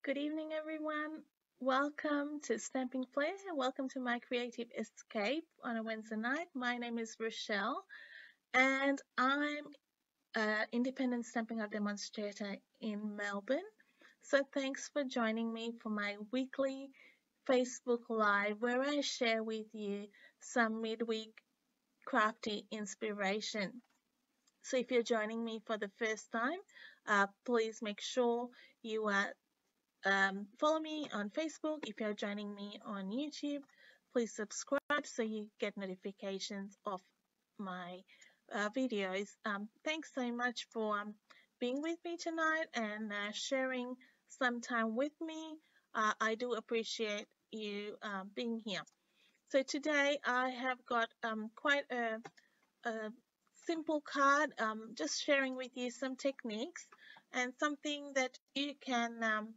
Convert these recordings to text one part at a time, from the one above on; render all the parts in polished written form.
Good evening, everyone. Welcome to Stamping Play and welcome to my creative escape on a Wednesday night. My name is Rochelle and I'm an independent stamping art demonstrator in Melbourne. So, thanks for joining me for my weekly Facebook Live where I share with you some midweek crafty inspiration. So, if you're joining me for the first time, please make sure you follow me on Facebook. If you're joining me on YouTube, please subscribe so you get notifications of my videos. Thanks so much for being with me tonight and sharing some time with me. I do appreciate you being here. So today I have got quite a simple card, just sharing with you some techniques and something that you can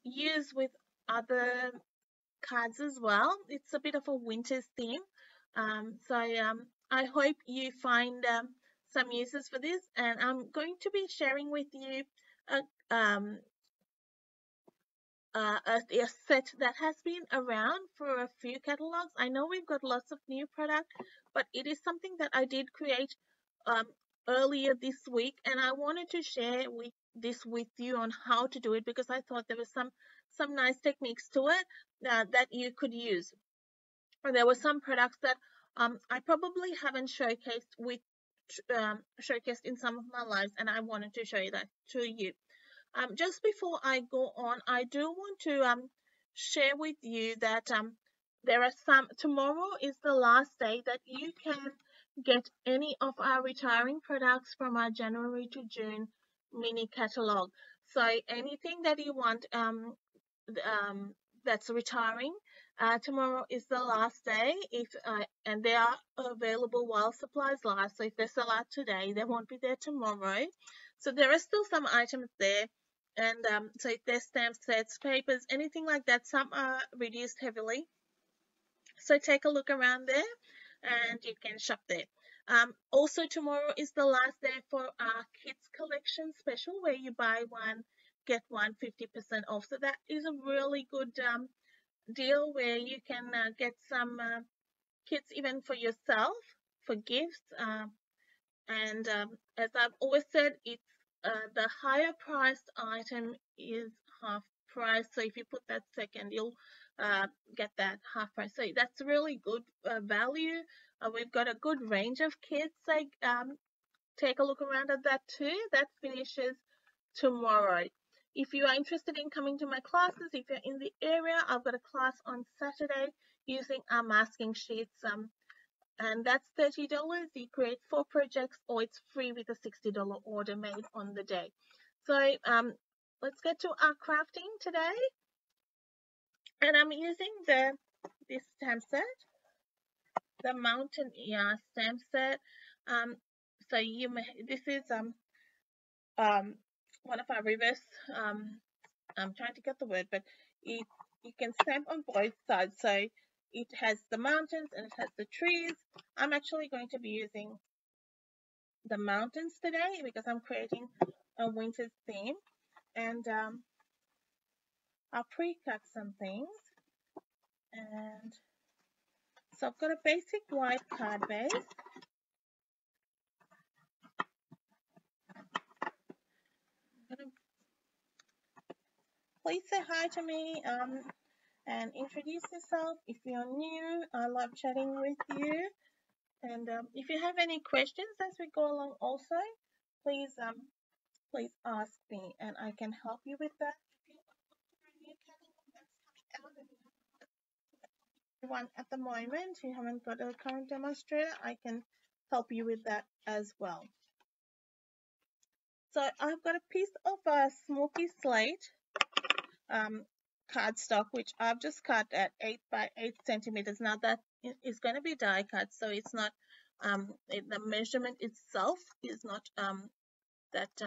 use with other cards as well. It's a bit of a winter theme. I hope you find some uses for this, and I'm going to be sharing with you a, um, a set that has been around for a few catalogs. I know we've got lots of new product, but it is something that I did create um, earlier this week, and I wanted to share with you on how to do it because I thought there was some nice techniques to it that you could use. And there were some products that I probably haven't showcased in some of my lives, and I wanted to show you that to you. Just before I go on, I do want to share with you that there are tomorrow is the last day that you can get any of our retiring products from our January to June mini catalog. So anything that you want that's retiring, tomorrow is the last day. If and they are available while supplies last. So if they sell out today, they won't be there tomorrow. So there are still some items there. And so if there's stamp sets, papers, anything like that, some are reduced heavily. So take a look around there and you can shop there. Also, tomorrow is the last day for our kids collection special where you buy one, get one 50% off. So that is a really good deal where you can get some kits even for yourself for gifts. And as I've always said, it's the higher priced item is half price. So if you put that second, you'll get that half price. So that's really good value. We've got a good range of kits. Like take a look around at that too. That finishes tomorrow. If you are interested in coming to my classes, if you're in the area, I've got a class on Saturday using our masking sheets. And that's $30. You create 4 projects, or it's free with a $60 order made on the day. So let's get to our crafting today. And I'm using this stamp set, the Mountain Yarn stamp set. So this is one of our reverse. I'm trying to get the word, but you can stamp on both sides. So it has the mountains and it has the trees. I'm actually going to be using the mountains today because I'm creating a winter theme, and I'll pre-cut some things. And so I've got a basic white card base. Please say hi to me and introduce yourself. If you're new, I love chatting with you. And if you have any questions as we go along also, please ask me and I can help you with that. One at the moment, you haven't got a current demonstrator, I can help you with that as well. So I've got a piece of a smoky slate cardstock, which I've just cut at 8 by 8 centimeters. Now that is going to be die cut, so it's not the measurement itself is not that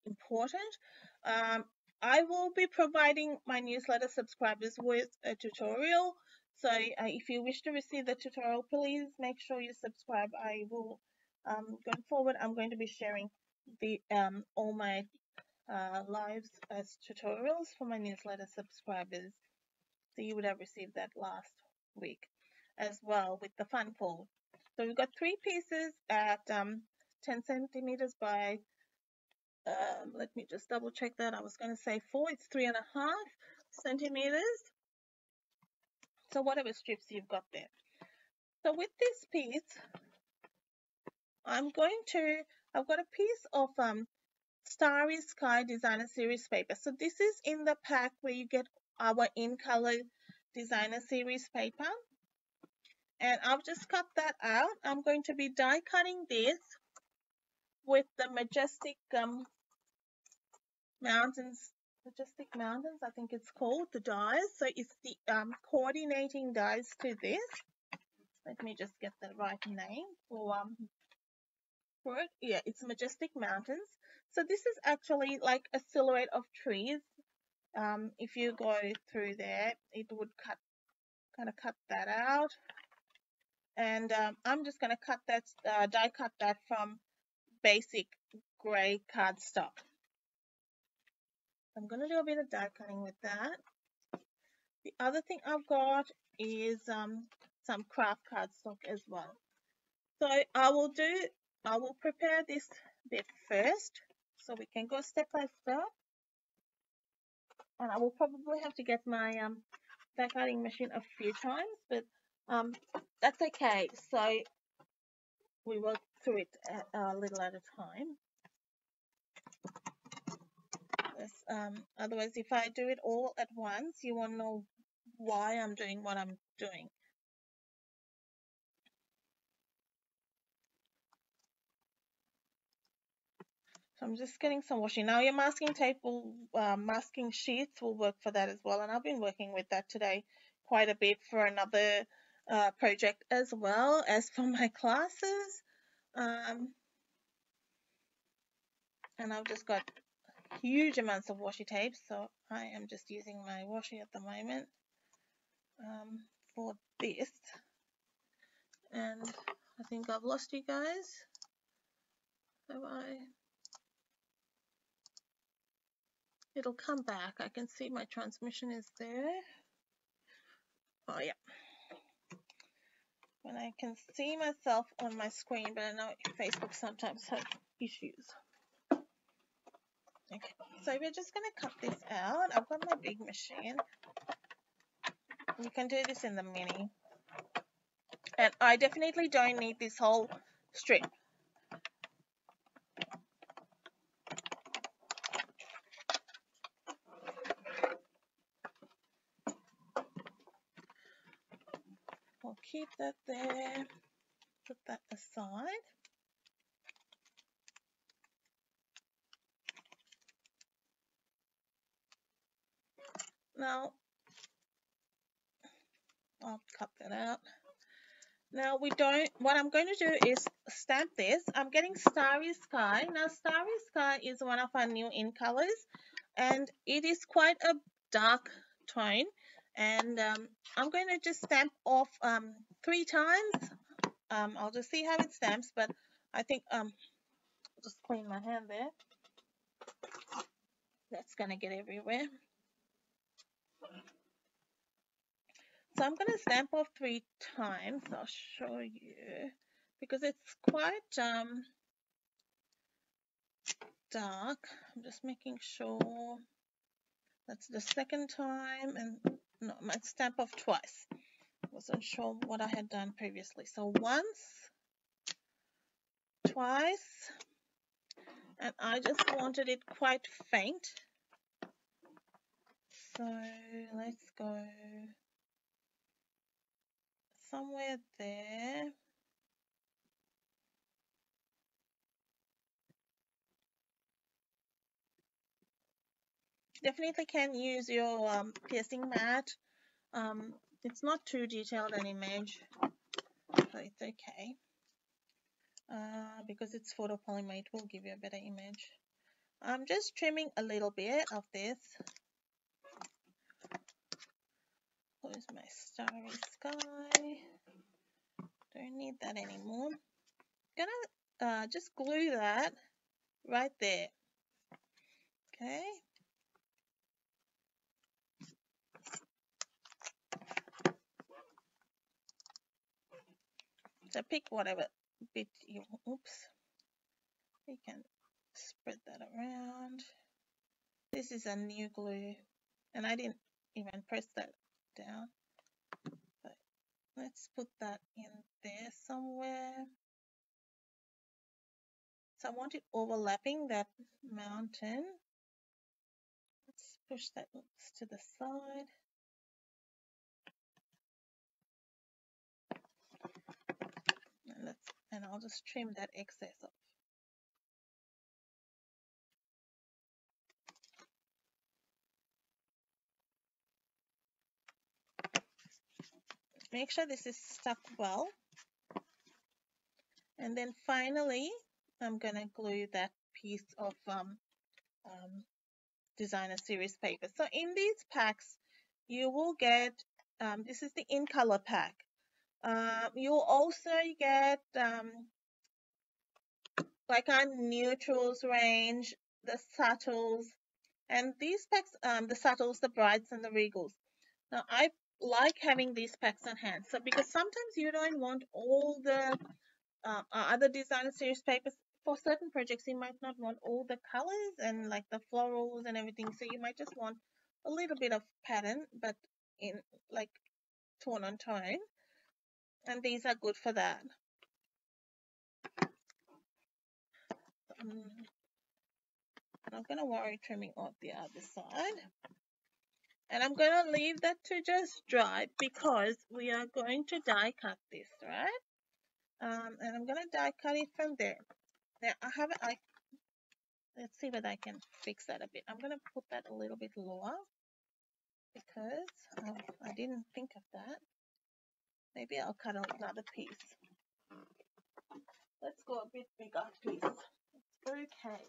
important. I will be providing my newsletter subscribers with a tutorial. So if you wish to receive the tutorial, please make sure you subscribe. I will, going forward, I'm going to be sharing the all my lives as tutorials for my newsletter subscribers. So you would have received that last week as well with the fun fold. So we've got 3 pieces at 10 centimeters by, let me just double check that. I was going to say 4, it's 3.5 centimeters. So whatever strips you've got there. So with this piece, I've got a piece of Starry Sky Designer Series paper. So this is in the pack where you get our in color Designer Series paper. And I've just cut that out. I'm going to be die cutting this with the Majestic Mountains, I think it's called, the dies. So it's the coordinating dies to this. Let me just get the right name for it. Yeah, it's Majestic Mountains. So this is actually like a silhouette of trees. If you go through there, it would kind of cut that out. And I'm just going to cut that, die cut that from basic gray cardstock. I'm going to do a bit of die cutting with that. The other thing I've got is some craft cardstock as well. So I will prepare this bit first so we can go step by step. And I will probably have to get my die cutting machine a few times, but that's okay. So we work through it a little at a time. Otherwise, if I do it all at once, you won't know why I'm doing what I'm doing. So I'm just getting some washing. Now your masking tape masking sheets will work for that as well. And I've been working with that today quite a bit for another project as well as for my classes. And I've just got huge amounts of washi tape. So I am just using my washi at the moment for this. And I think I've lost you guys. Have I? It'll come back. I can see my transmission is there. Oh yeah. When I can see myself on my screen, but I know Facebook sometimes has issues. Okay, so we're just going to cut this out. I've got my big machine. You can do this in the mini. And I definitely don't need this whole strip. I'll keep that there. Put that aside. Now, I'll cut that out. Now what I'm going to do is stamp this. I'm getting Starry Sky. Now Starry Sky is one of our new in colors and it is quite a dark tone. And I'm going to just stamp off 3 times. I'll just see how it stamps, but I think I'll just clean my hand there. That's going to get everywhere. So I'm going to stamp off 3 times. I'll show you because it's quite dark. I'm just making sure that's the second time, and no, I might stamp off twice. Wasn't sure what I had done previously. So once, twice, and I just wanted it quite faint. So let's go somewhere there. Definitely can use your piercing mat. It's not too detailed an image, so it's okay. Because it's photopolymer, it will give you a better image. I'm just trimming a little bit of this. Where's my Starry Sky? Don't need that anymore. Gonna just glue that right there. Okay. So pick whatever bit you, oops, you can spread that around. This is a new glue, and I didn't even press that down. But let's put that in there somewhere. So I want it overlapping that mountain. Let's push that to the side. And I'll just trim that excess off. Make sure this is stuck well. And then finally, I'm going to glue that piece of designer series paper. So in these packs, you will get, this is the in color pack. You'll also get like our neutrals range, the subtles, and these packs, the subtles, the brights, and the regals. Now, I like having these packs on hand. So because sometimes you don't want all the other designer series papers. For certain projects, you might not want all the colors and like the florals and everything. So you might just want a little bit of pattern, but in like tone on tone. And these are good for that. I'm going to worry trimming off the other side. And I'm going to leave that to just dry because we are going to die cut this, right? And I'm going to die cut it from there. Now, let's see whether I can fix that a bit. I'm going to put that a little bit lower because I didn't think of that. Maybe I'll cut another piece. Let's go a bit bigger piece. It's okay.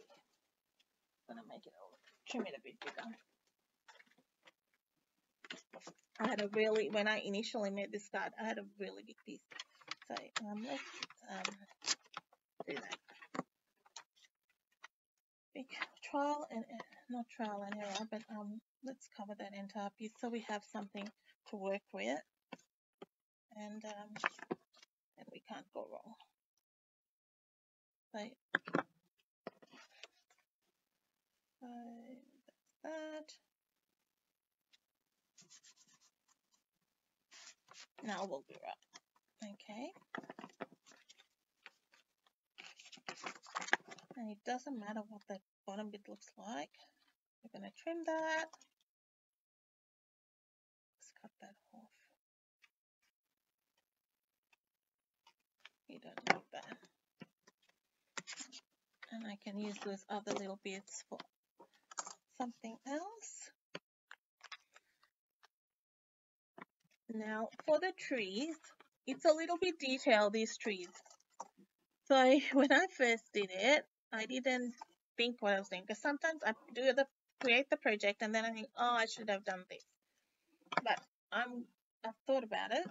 I'm going to make it, trim it a bit bigger. I had when I initially made this card, I had a really big piece. So let's do that. Big trial and not trial and error, but let's cover that entire piece so we have something to work with, and we can't go wrong. So that's that. Now we'll be right. Okay. And it doesn't matter what that bottom bit looks like. We're going to trim that. Let's cut that off. You don't need that. And I can use those other little bits for something else. Now, for the trees, it's a little bit detailed, these trees. So when I first did it, I didn't think what I was doing, because sometimes I create the project and then I think, oh, I should have done this. But I've thought about it.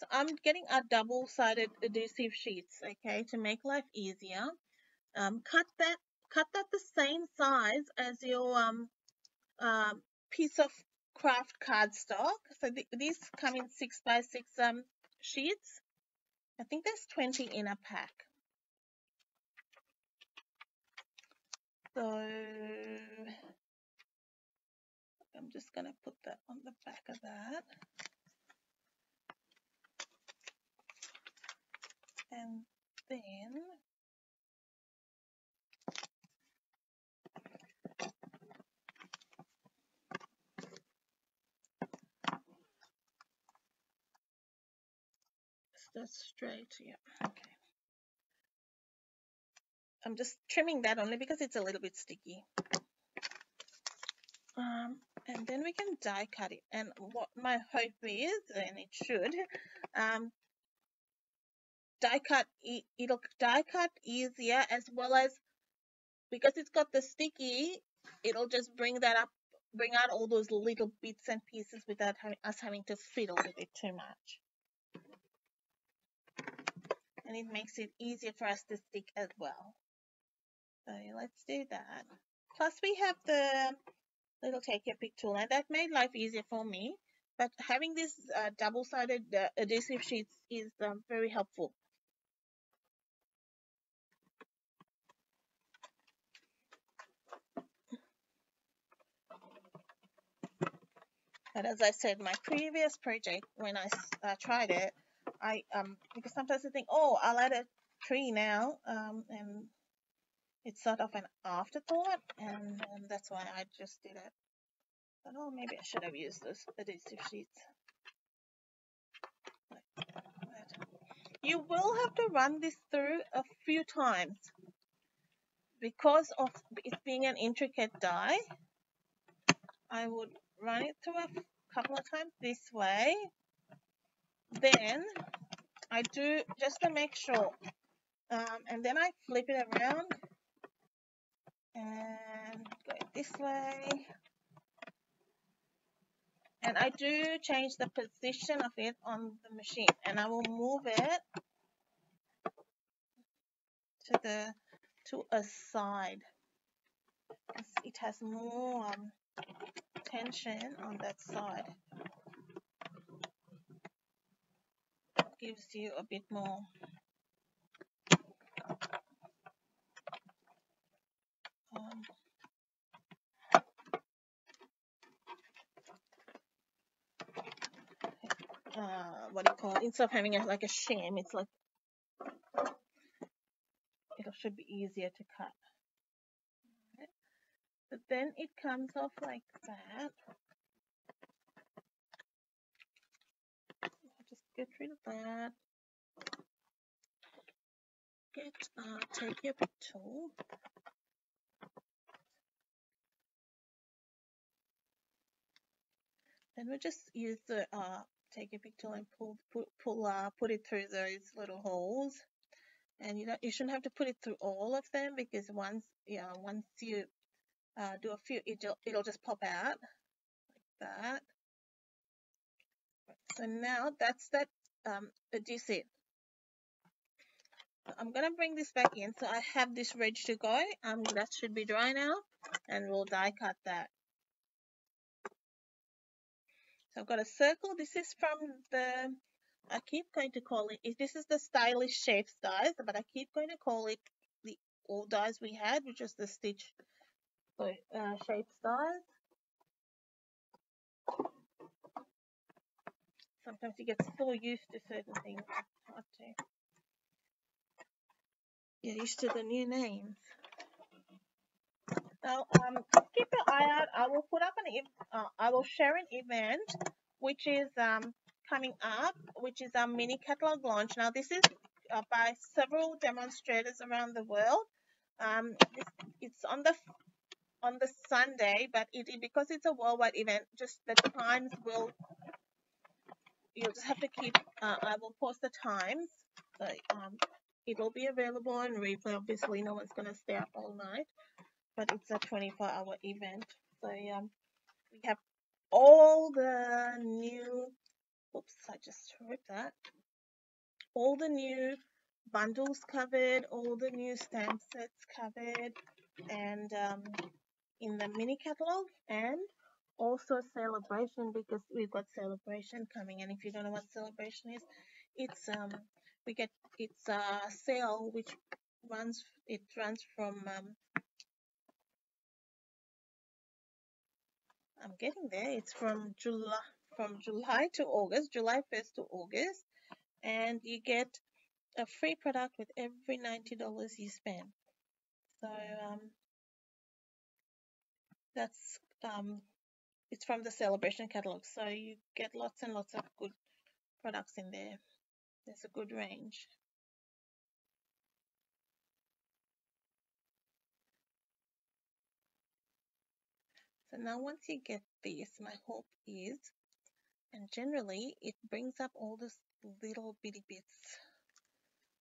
So I'm getting a double-sided adhesive sheets, okay, to make life easier. Cut that the same size as your piece of craft cardstock. So these come in 6x6 sheets. I think there's 20 in a pack. So I'm just going to put that on the back of that. And then that's straight, yeah, okay. I'm just trimming that only because it's a little bit sticky. And then we can die cut it. And what my hope is, and it should, it'll die cut easier, as well as because it's got the sticky, it'll just bring out all those little bits and pieces without us having to fiddle with it too much. And it makes it easier for us to stick as well. So let's do that. Plus we have the little take your pick tool, and that made life easier for me. But having this double-sided adhesive sheets is very helpful. But as I said, my previous project, when I tried it, because sometimes I think, oh, I'll add a tree now, and it's sort of an afterthought, and that's why I just did it. But oh, maybe I should have used those adhesive sheets. You will have to run this through a few times because of it being an intricate die. I would run it through a couple of times this way. Then I do just to make sure. And then I flip it around and go this way. And I do change the position of it on the machine, and I will move it to a side. It has more tension on that side. It gives you a bit more what do you call it? Instead of having it like a shim, it's like it should be easier to cut. Right? But then it comes off like that. I'll just get rid of that. Take your pick tool. Then we'll just use the take your pick tool and put it through those little holes. And you shouldn't have to put it through all of them, because once you do a few, it'll just pop out like that. So now that's that adhesive. I'm gonna bring this back in, so I have this ready to go. That should be dry now, and we'll die cut that. So I've got a circle. This is from I keep going to call it, this is the Stylish Shapes dies, but I keep going to call it the old dies we had, which is the Stitch Shapes dies. Sometimes you get so used to certain things, it's hard to get used to the new names. Now, keep your eye out. I will put up I will share an event which is coming up, which is our mini catalog launch. Now, this is by several demonstrators around the world. It's on the Sunday, but because it's a worldwide event, just the times you'll just have to keep. I will post the times. So it will be available on replay. Obviously, no one's gonna stay up all night, but it's a 24-hour event. So we have all the new. Oops, I just ripped that. All the new bundles covered, all the new stamp sets covered, and in the mini catalog, and also celebration, because we've got celebration coming. And if you don't know what celebration is, it's it's a sale which runs from I'm getting there. It's from July to August, July 1st to August, and you get a free product with every $90 you spend. So that's it's from the celebration catalog. So you get lots and lots of good products in there. There's a good range. So now once you get this, my hope is, and generally it brings up all those little bitty bits,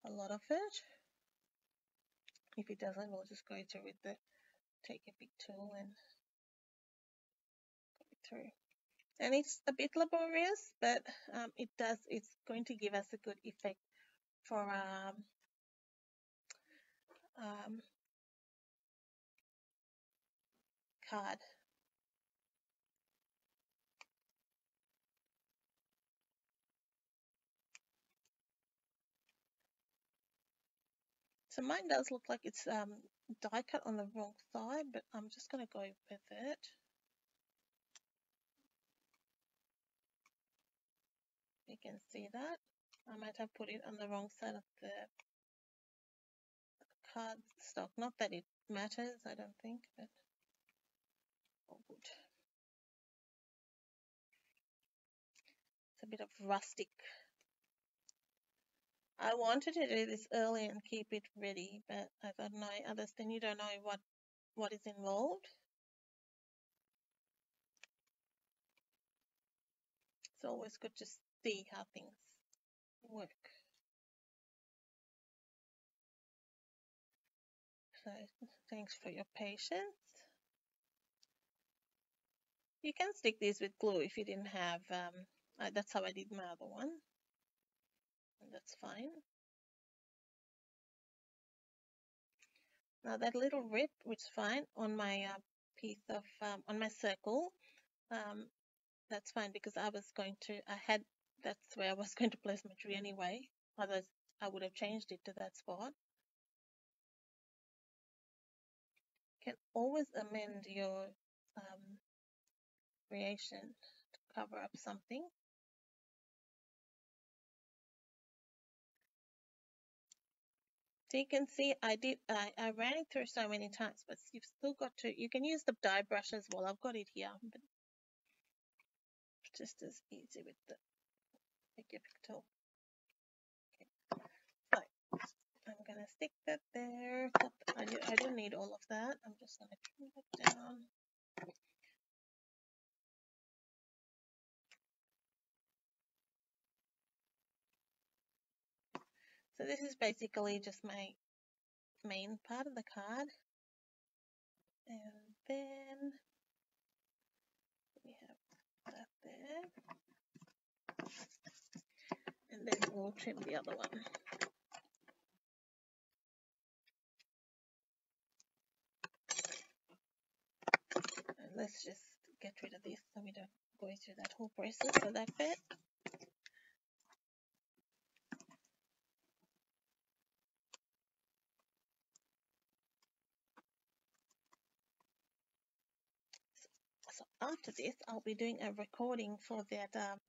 a lot of it. If it doesn't, we'll just go through with the take a big tool and go through. And it's a bit laborious, but it's going to give us a good effect for card. So mine does look like it's die cut on the wrong side, but I'm just going to go with it. You can see that. I might have put it on the wrong side of the card stock. Not that it matters, I don't think, but all good. It's a bit of rustic. I wanted to do this early and keep it ready, but I thought, no, others, then you don't know what is involved. It's always good to see how things work. So thanks for your patience. You can stick these with glue if you didn't have, that's how I did my other one. And that's fine. Now that little rip, which is fine, on my piece of, on my circle, that's fine because that's where I was going to place my tree anyway. Otherwise, I would have changed it to that spot. You can always amend your creation to cover up something. So you can see I ran it through so many times, but you've still got to, you can use the dye brush as well. I've got it here, but just as easy with the Pick tool. Okay. So I'm going to stick that there. I don't need all of that. I'm just going to trim it down. So this is basically just my main part of the card. And then we have that there. And then we'll trim the other one. And let's just get rid of this so we don't go through that whole process for that bit. So after this, I'll be doing a recording for that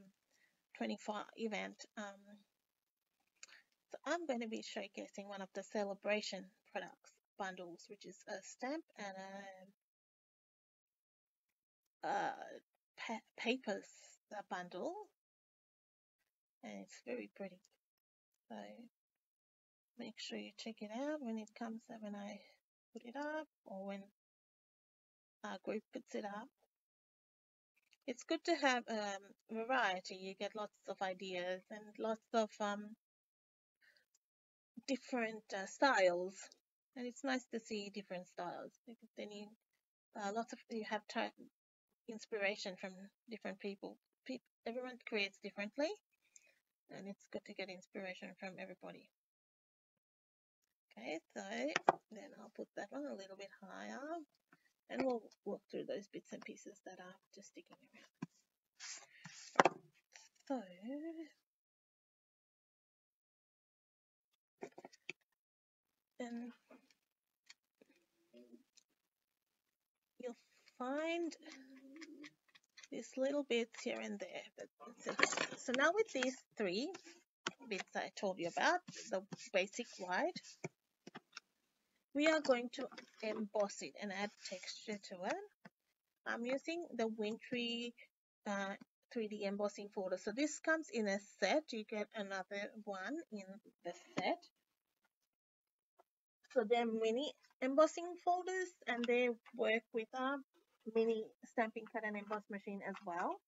24 event. So I'm going to be showcasing one of the celebration products bundles, which is a stamp and a papers bundle, and it's very pretty. So make sure you check it out when it comes up, when I put it up, or when our group puts it up. It's good to have variety. You get lots of ideas and lots of different styles, and it's nice to see different styles because then you have inspiration from different people. Everyone creates differently, and it's good to get inspiration from everybody. Okay, so then I'll put that one a little bit higher, and we'll walk through those bits and pieces that are just sticking around. So then you'll find these little bits here and there. So now with these 3 bits I told you about, the basic white, we are going to emboss it and add texture to it. I'm using the Wintry 3D embossing folder. So this comes in a set. You get another one in the set. So they're mini embossing folders, and they work with a mini stamping cut and emboss machine as well.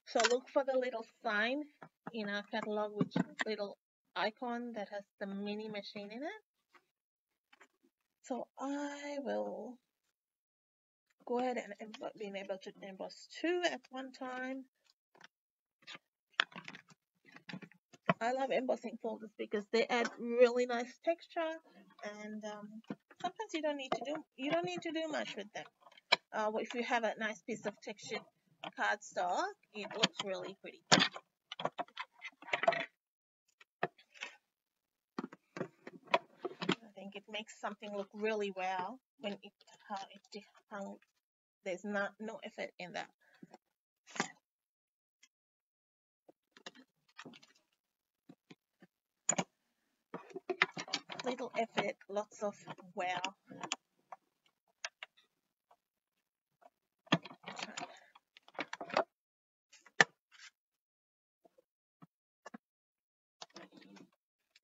So look for the little sign in our catalog, which little icon that has the mini machine in it. So I will go ahead and being able to emboss 2 at one time. I love embossing folders because they add really nice texture, and sometimes you don't need to do much with them. If you have a nice piece of textured cardstock, it looks really pretty. I think it makes something look really well when it hung. There's no effort in that. Little effort, lots of wow.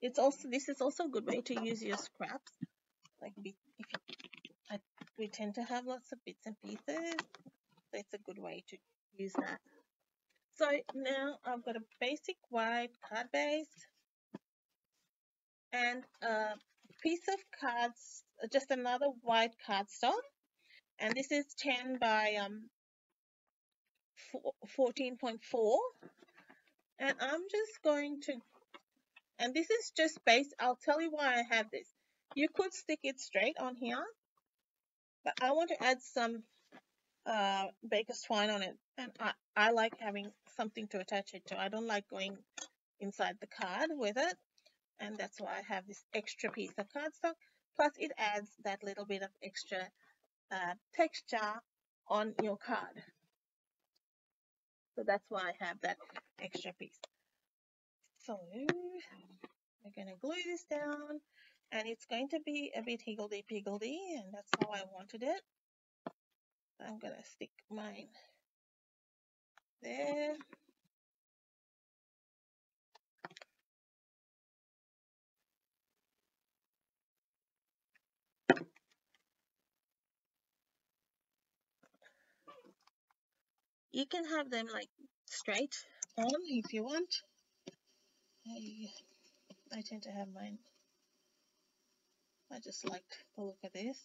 This is also a good way to use your scraps. Like we tend to have lots of bits and pieces, so it's a good way to use that. So now I've got a basic white card base and a piece of cards, just another white cardstock, and this is 10 by 14.4, and I'm just going to, and this is just base. I'll tell you why I have this. You could stick it straight on here, but I want to add some baker's twine on it, and I like having something to attach it to. I don't like going inside the card with it, and that's why I have this extra piece of cardstock. Plus, it adds that little bit of extra texture on your card. So that's why I have that extra piece. So we're going to glue this down, and it's going to be a bit higgledy-piggledy, and that's how I wanted it. I'm going to stick mine there. You can have them like straight on if you want. I tend to have mine. I just like the look of this.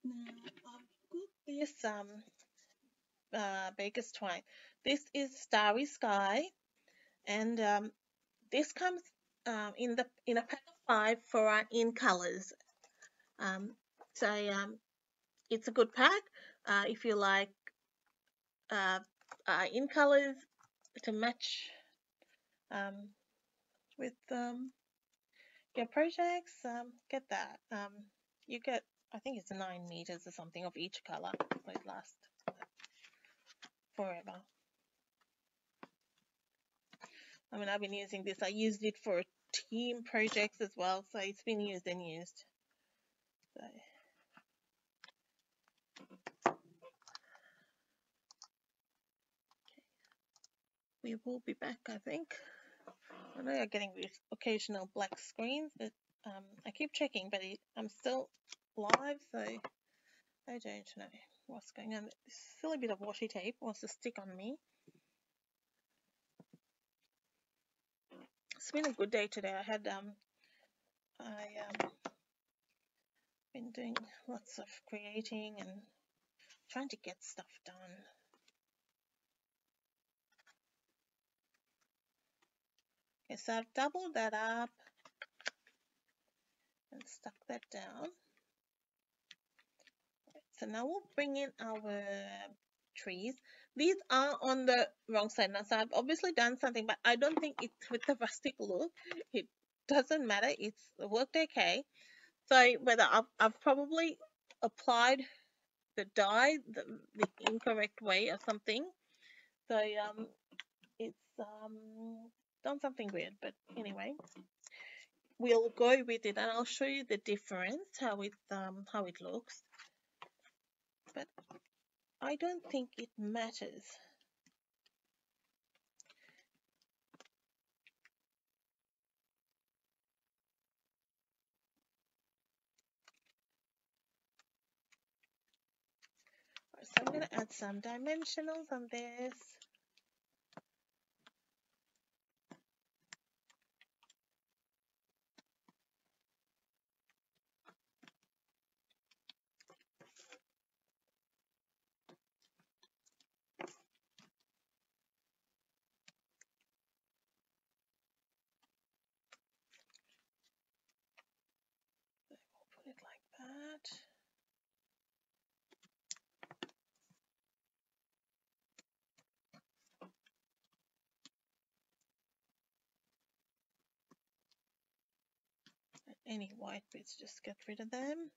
Now I've got this baker's twine. This is Starry Sky, and this comes in a pack of 5 for in colors. So it's a good pack if you like in colors to match with your projects. Get that. You get, I think it's 9 meters or something of each color, so it lasts forever. I mean, I've been using this. I used it for team projects as well, so it's been used and used. So. We will be back, I think. I know you're getting these occasional black screens, but I keep checking, but I'm still live, so I don't know what's going on. This silly bit of washi tape wants to stick on me. It's been a good day today. I had been doing lots of creating and trying to get stuff done. Okay, so I've doubled that up and stuck that down. So now we'll bring in our trees. These are on the wrong side now, so I've obviously done something, but I don't think it's with the rustic look. It doesn't matter. It's worked okay. So whether I've probably applied the dye the incorrect way or something. So it's done something weird, but anyway, we'll go with it, and I'll show you the difference how it looks. But I don't think it matters. So I'm going to add some dimensionals on this. that. Any white bits, just get rid of them.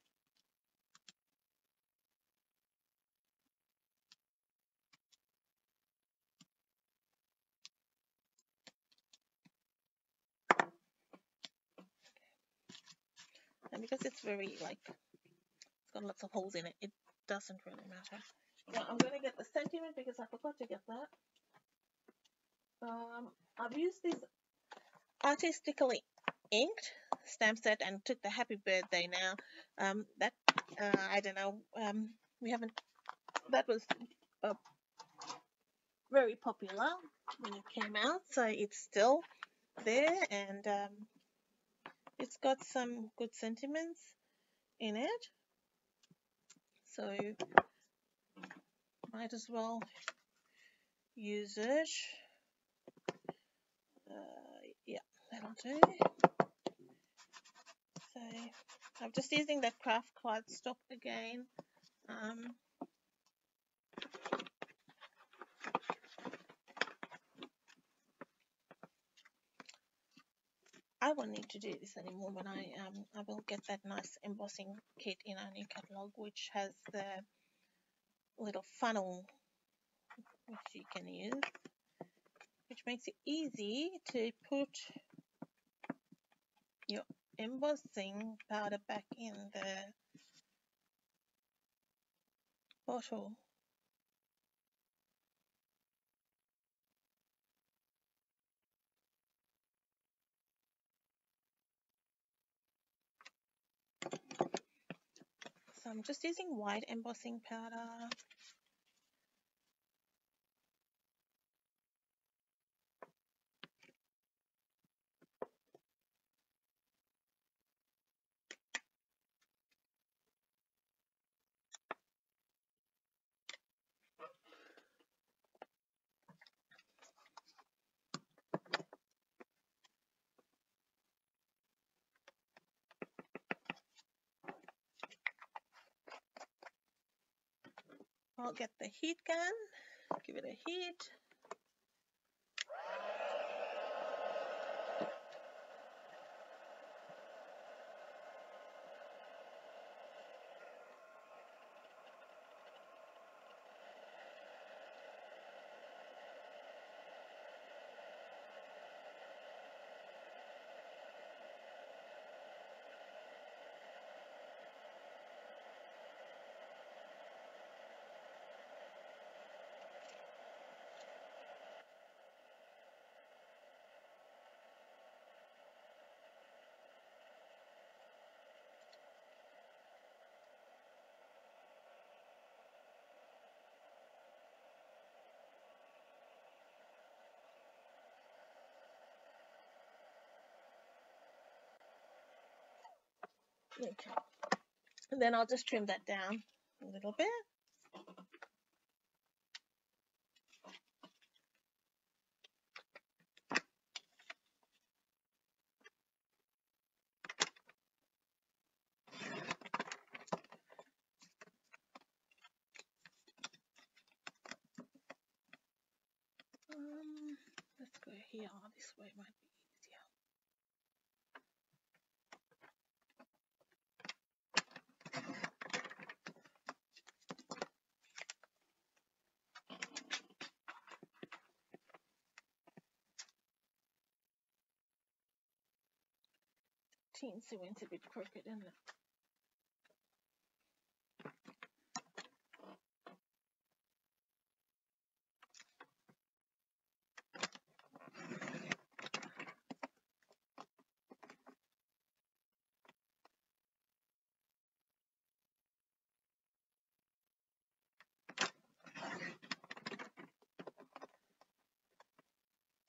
And because it's very it's got lots of holes in it, it doesn't really matter. Now I'm going to get the sentiment because I forgot to get that. I've used this artistically inked stamp set and took the happy birthday now. That I don't know. We haven't. That was very popular when it came out, so it's still there, and it's got some good sentiments in it. So might as well use it. Yeah, that'll do. So I'm just using that craft cardstock again. I won't need to do this anymore when I will get that nice embossing kit in our new catalogue, which has the little funnel which you can use, which makes it easy to put your embossing powder back in the bottle. So I'm just using white embossing powder. I'll get the heat gun, give it a heat. Okay. And then I'll just trim that down a little bit. Let's go here. This way might be easier. Teensy weensy bit crooked, isn't it?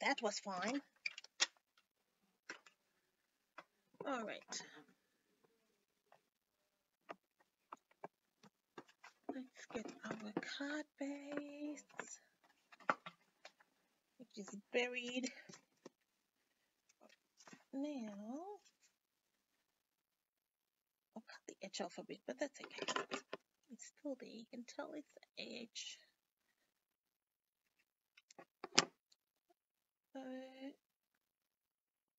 That was fine. All right. Let's get our card base, which is buried. Now, I'll cut the edge edge off a bit, but that's okay. It's still there. You can tell it's the edge. So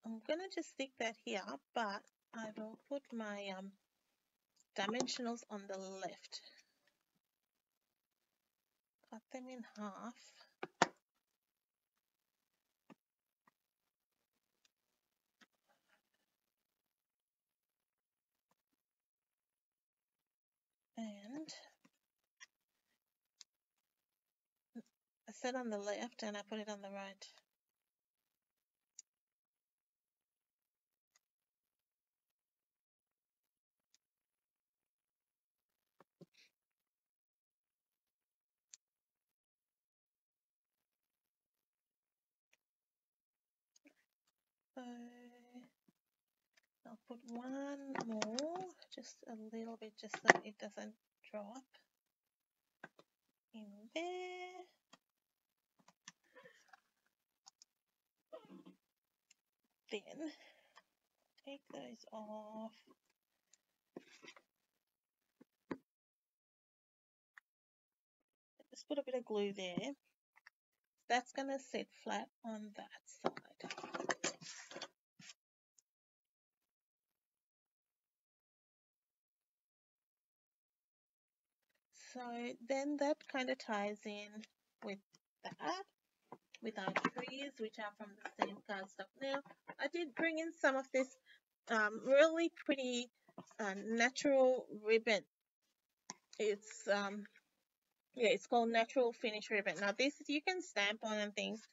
I'm going to just stick that here, but I will put my dimensionals on the left. Cut them in half. And I set on the left and I put it on the right. So I'll put one more, just a little bit, just so it doesn't drop in there. Then take those off. Just put a bit of glue there. That's going to sit flat on that side. So then that kind of ties in with that, with our trees, which are from the same cardstock. Now, I did bring in some of this really pretty natural ribbon. It's it's called Natural Finish Ribbon. Now this you can stamp on and things,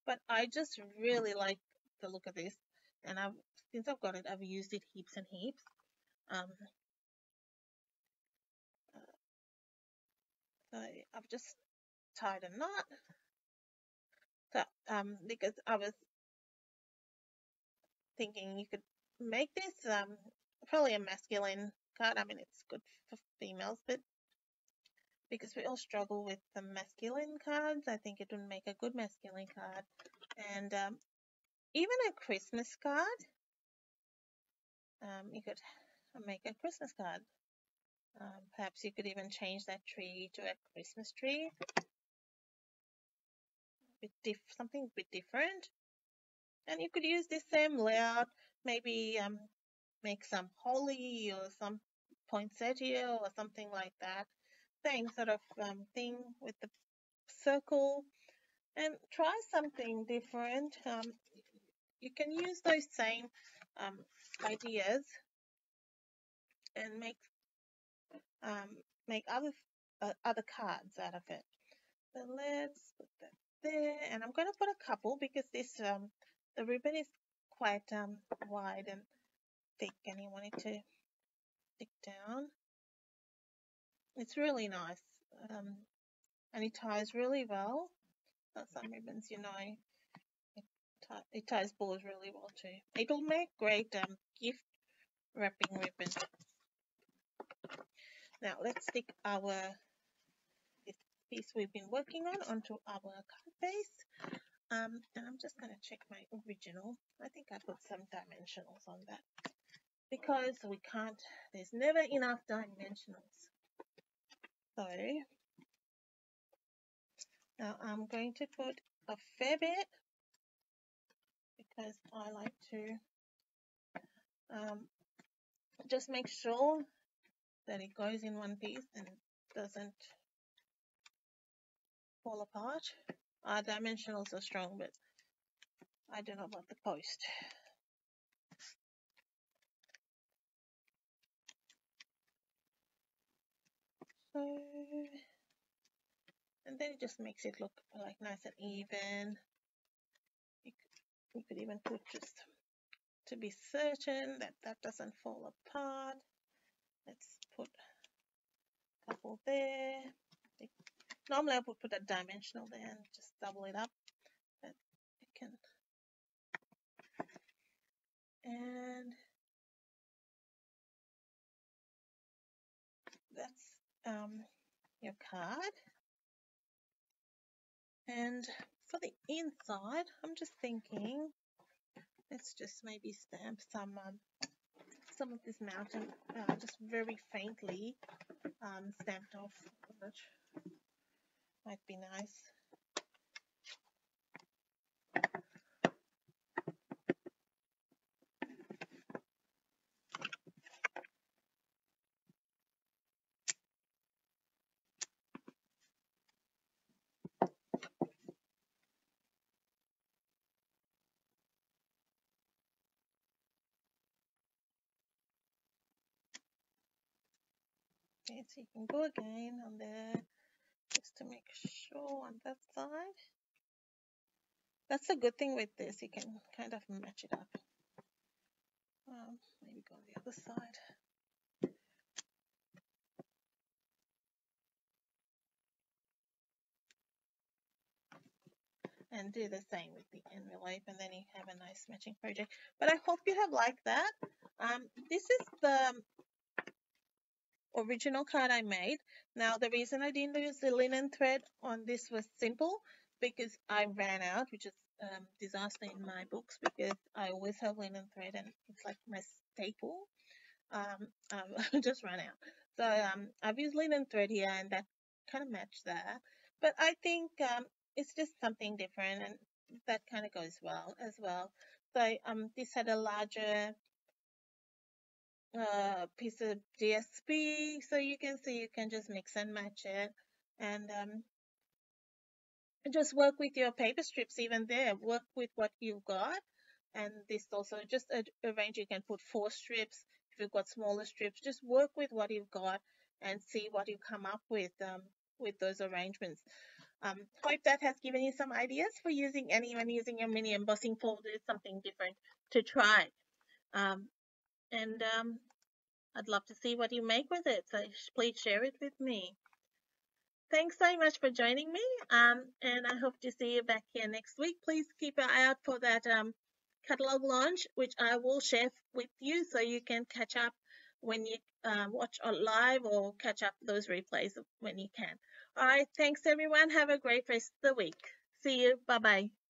but I just really like the look of this, and since I've got it, I've used it heaps and heaps. So I've just tied a knot. So because I was thinking you could make this probably a masculine card. I mean, it's good for females, but because we all struggle with the masculine cards, I think it would make a good masculine card. And even a Christmas card, you could make a Christmas card. Perhaps you could even change that tree to a Christmas tree. Something a bit different. And you could use this same layout, maybe make some holly or some poinsettia or something like that. Same sort of thing with the circle, and try something different. You can use those same ideas and make other cards out of it. So let's put that there, and I'm going to put a couple because this the ribbon is quite wide and thick, and you want it to stick down. It's really nice, and it ties really well. Some ribbons, it ties balls really well too. It'll make great gift wrapping ribbon. Now let's stick this piece we've been working on onto our card base. And I'm just going to check my original. I think I put some dimensionals on that because there's never enough dimensionals. So now I'm going to put a fair bit because I like to just make sure that it goes in one piece and doesn't fall apart. Our dimensionals are strong, but I don't know about the post. So, and then it just makes it look like nice and even. You could even put just to be certain that that doesn't fall apart. Let's put a couple there. Normally I would put a dimensional there and just double it up, but it can. And that's your card. And for the inside, I'm just thinking, let's just maybe stamp some some of this mountain just very faintly stamped off, which might be nice. Okay, so you can go again on there just to make sure on that side. That's a good thing with this, you can kind of match it up. Maybe go on the other side. And do the same with the envelope, and then you have a nice matching project. But I hope you have liked that. This is the original card I made. Now, the reason I didn't use the linen thread on this was simple, because I ran out, which is disaster in my books, because I always have linen thread and it's like my staple. I just ran out. So I've used linen thread here, and that kind of matched that. But I think it's just something different, and that kind of goes well as well. So this had a larger piece of DSP, so you can see you can just mix and match it, and just work with your paper strips even there. Work with what you've got, and this also just arrange. You can put 4 strips if you've got smaller strips. Just work with what you've got and see what you come up with those arrangements. Hope that has given you some ideas for using when using your mini embossing folders, something different to try. And I'd love to see what you make with it, so please share it with me. Thanks so much for joining me, and I hope to see you back here next week. Please keep an eye out for that catalog launch, which I will share with you, so you can catch up when you watch on live, or catch up those replays when you can. All right, thanks everyone. Have a great rest of the week. See you. Bye-bye.